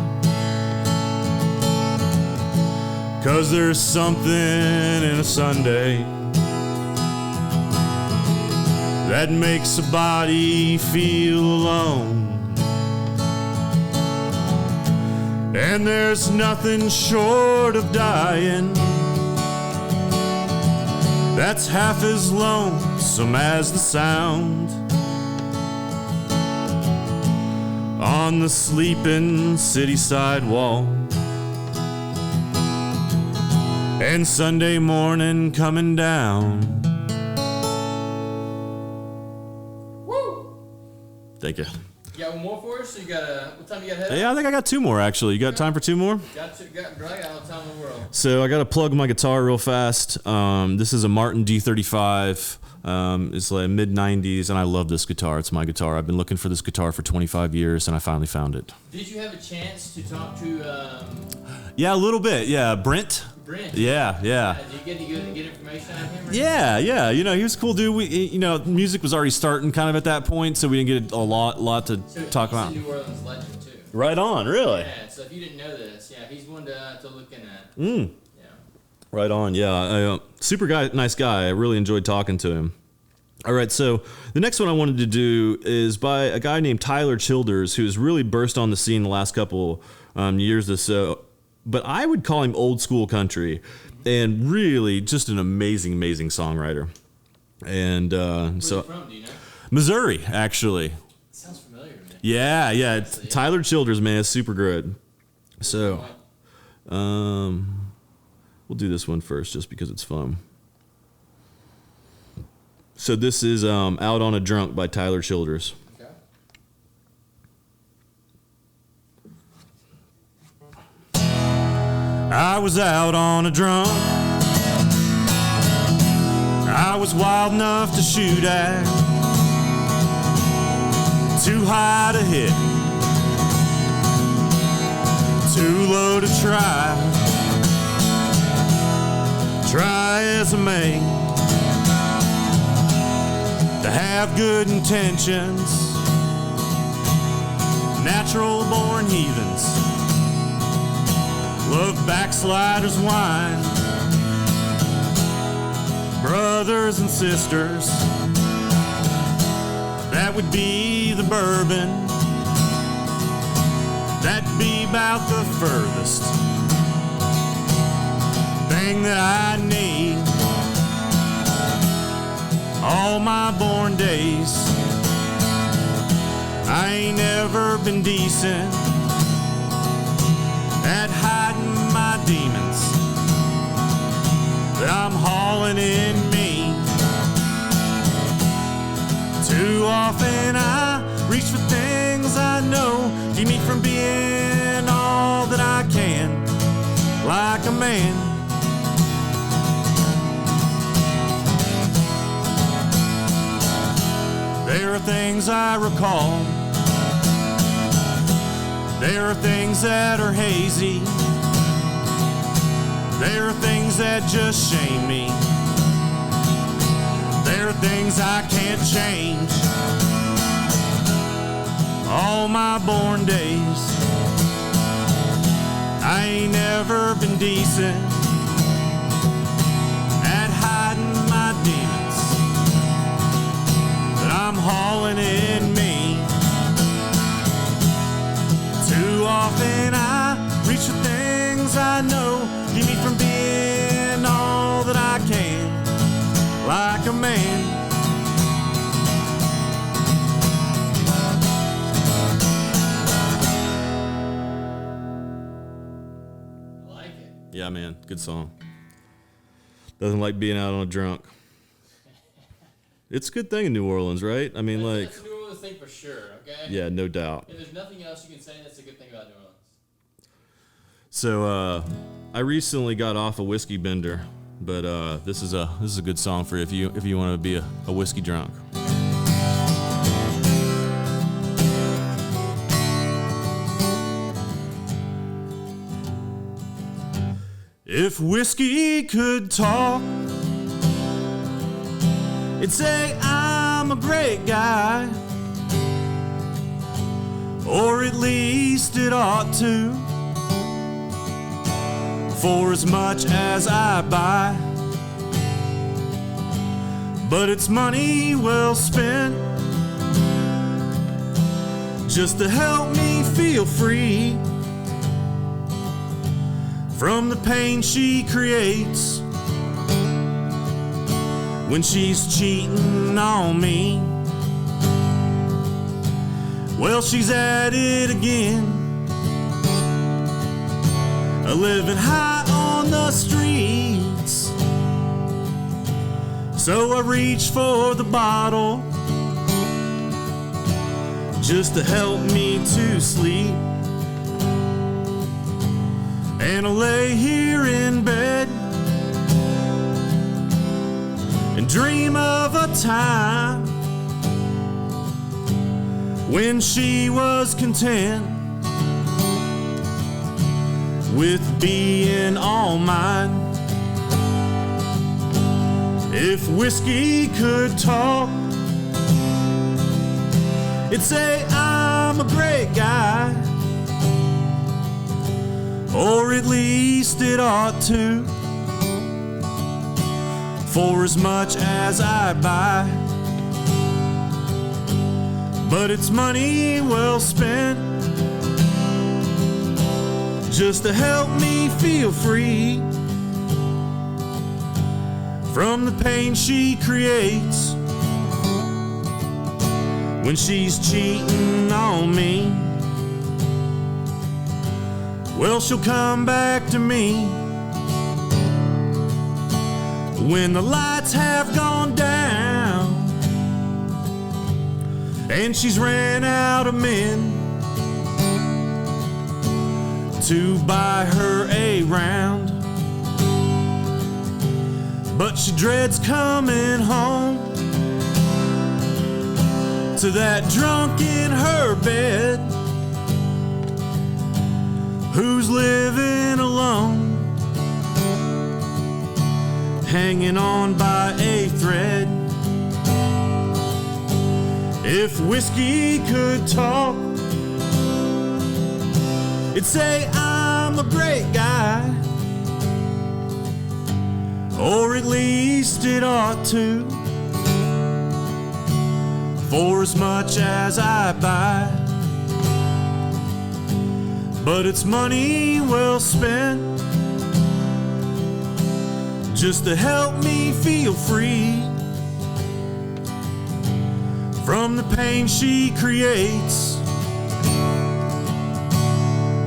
'Cause there's something in a Sunday that makes a body feel alone. and there's nothing short of dying that's half as lonesome as the sound on the sleeping city sidewalk. And Sunday morning coming down. Woo! Thank you. You got one more for us? So you got what time you got head? Yeah, I think I got 2 more actually. You got time for 2 more? Got all the time in the world. So I got to plug my guitar real fast. This is a Martin D35. It's like mid-90s, and I love this guitar. It's my guitar. I've been looking for this guitar for 25 years, and I finally found it. Did you have a chance to talk to... Yeah, a little bit. Yeah, Brent. Yeah. Did you get information on him? Yeah. You know, he was a cool dude. Music was already starting kind of at that point, so we didn't get a lot to talk about. He's a New Orleans legend, too. Right on, really? Yeah, so if you didn't know this, he's one to look in at. Yeah. Right on, yeah. Super nice guy. I really enjoyed talking to him. All right, so the next one I wanted to do is by a guy named Tyler Childers, who's really burst on the scene the last couple years or so. But I would call him old school country, and really just an amazing songwriter. And Where's he from, do you know? Missouri, actually. Sounds familiar to me. Yeah. Tyler Childers, man, is super good. So, we'll do this one first just because it's fun. So this is Out on a Drunk by Tyler Childers. Okay. I was out on a drunk. I was wild enough to shoot at. Too high to hit. Too low to try. Try as I may to have good intentions. Natural born heathens love backsliders wine. Brothers and sisters, that would be the bourbon. That'd be about the furthest thing that I need. All my born days, I ain't ever been decent at hiding my demons that I'm hauling in me. Too often I reach for things I know keep me from being all that I can, like a man. There are things I recall. There are things that are hazy. There are things that just shame me. There are things I can't change. All my born days, I ain't never been decent at hiding my demons that I'm hauling in me. Too often I reach for things I know keep me from being all that I can, like a man. I like it. Yeah, man, good song. Doesn't like being out on a drunk. It's a good thing in New Orleans, right? I mean, like... That's a New Orleans thing for sure, okay? Yeah, no doubt. And there's nothing else you can say that's a good thing about New Orleans. So, I recently got off a whiskey bender, but this is a good song for if you want to be a whiskey drunk. If whiskey could talk, it'd say I'm a great guy, or at least it ought to, for as much as I buy. But it's money well spent, just to help me feel free. from the pain she creates when she's cheating on me. Well, she's at it again, living high on the streets. So I reach for the bottle just to help me to sleep. And I lay here in bed and dream of a time when she was content with being all mine. If whiskey could talk, it'd say I'm a great guy, or at least it ought to, for as much as I buy. But it's money well spent just to help me feel free from the pain she creates when she's cheating on me. Well, she'll come back to me when the lights have gone down and she's ran out of men to buy her a round. But she dreads coming home to that drunk in her bed who's living alone, hanging on by a thread. If whiskey could talk, it'd say I'm a great guy, or at least it ought to, for as much as I buy. But it's money well spent just to help me feel free from the pain she creates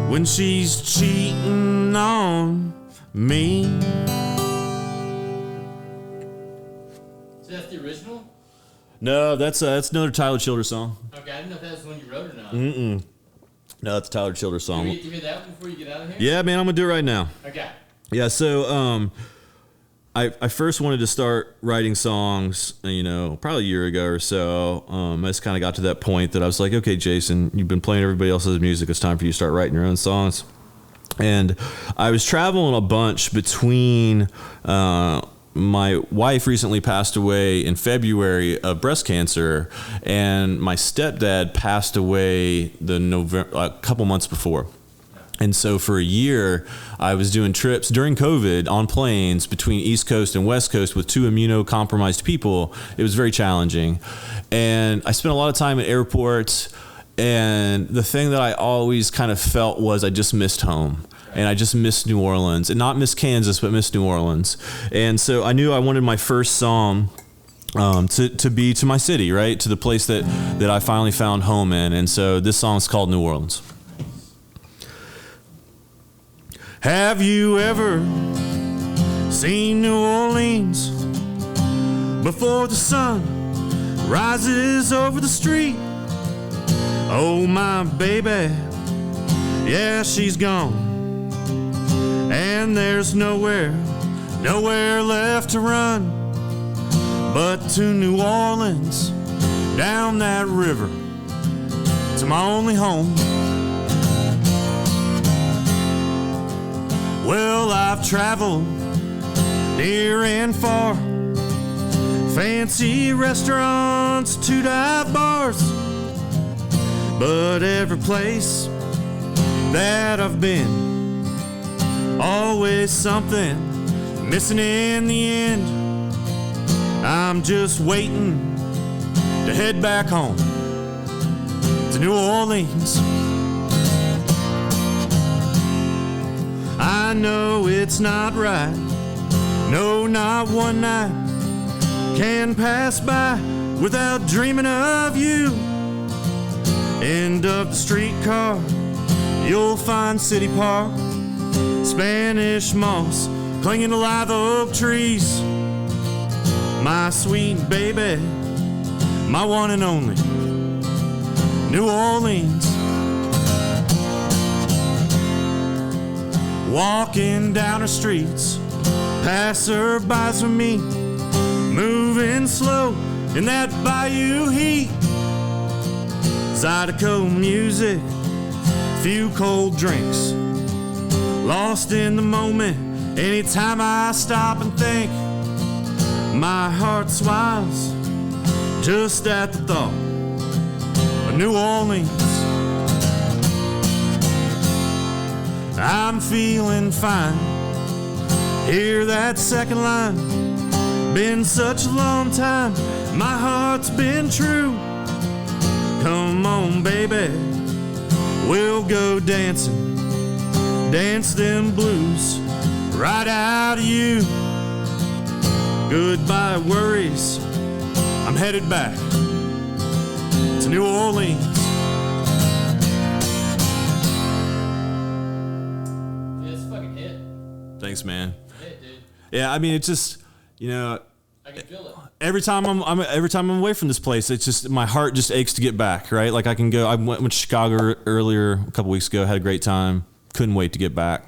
when she's cheating on me. So that's the original? No, that's another Tyler Childers song. Okay, I didn't know if that was the one you wrote or not. Mm-mm. No, that's a Tyler Childers song. Do we get to hear that one before you get out of here? Yeah, man, I'm gonna do it right now. Okay. Yeah, so I first wanted to start writing songs, probably a year ago or so. I just kind of got to that point that I was like, okay, Jason, you've been playing everybody else's music. It's time for you to start writing your own songs. And I was traveling a bunch between. My wife recently passed away in February of breast cancer, and my stepdad passed away a couple months before. And so for a year, I was doing trips during COVID on planes between East Coast and West Coast with two immunocompromised people. It was very challenging. And I spent a lot of time at airports, and the thing that I always kind of felt was I just missed home. And I just missed New Orleans, and not miss Kansas, but miss New Orleans. And so I knew I wanted my first song to be to my city, right? To the place that I finally found home in. And so this song is called New Orleans. Have you ever seen New Orleans before the sun rises over the street? Oh, my baby, yeah, she's gone. And there's nowhere left to run but to New Orleans, down that river, to my only home. Well, I've traveled near and far, fancy restaurants to dive bars, but every place that I've been, always something missing in the end. I'm just waiting to head back home to New Orleans. I know it's not right. No, not one night can pass by without dreaming of you. End of the streetcar, you'll find City Park, Spanish moss clinging to live oak trees. My sweet baby, my one and only, New Orleans. Walking down the streets, passerbys with me, moving slow in that bayou heat. Zydeco music, few cold drinks, lost in the moment. Anytime I stop and think, my heart smiles just at the thought of New Orleans. I'm feeling fine. Hear that second line. Been such a long time, my heart's been true. Come on, baby, we'll go dancing. Dance them blues right out of you. Goodbye worries, I'm headed back to New Orleans. Thanks, man. Hit, dude. Yeah, I mean, it's just, you know, I can feel it. every time I'm away from this place, it's just my heart just aches to get back, right? Like I can go. I went to Chicago earlier a couple weeks ago, had a great time. Couldn't wait to get back.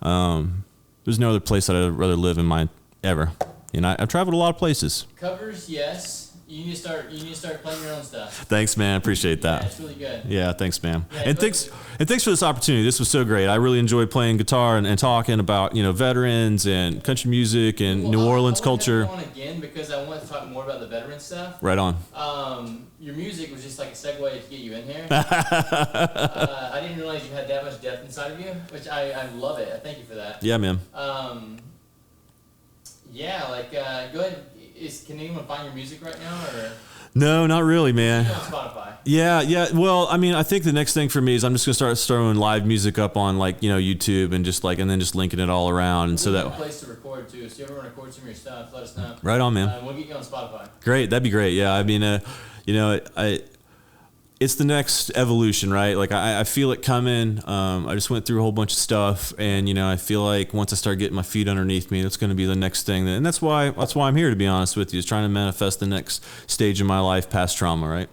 There's no other place that I'd rather live in ever. You know, I've traveled a lot of places. Covers, yes. You need to start playing your own stuff. Thanks, man. I appreciate that. Yeah, it's really good. Yeah, thanks, man. Yeah, and thanks for this opportunity. This was so great. I really enjoyed playing guitar and talking about, you know, veterans and country music and New Orleans culture. I want to have you on again because I want to talk more about the veteran stuff. Right on. Your music was just like a segue to get you in here. I didn't realize you had that much depth inside of you, which I love it. I thank you for that. Yeah, man. Yeah, like go ahead. Can anyone find your music right now, or? No, not really, man. On Spotify. Yeah. Well, I mean, I think the next thing for me is I'm just gonna start throwing live music up on, like, you know, YouTube and just and then just linking it all around, and so that. A place to record too. So if you ever want to record some of your stuff, let us know. Right on, man. We'll get you on Spotify. Great, that'd be great. Yeah, I mean, you know, it's the next evolution, right? Like I feel it coming. I just went through a whole bunch of stuff, and you know, I feel like once I start getting my feet underneath me, that's going to be the next thing. And that's why I'm here, to be honest with you, is trying to manifest the next stage of my life past trauma, right?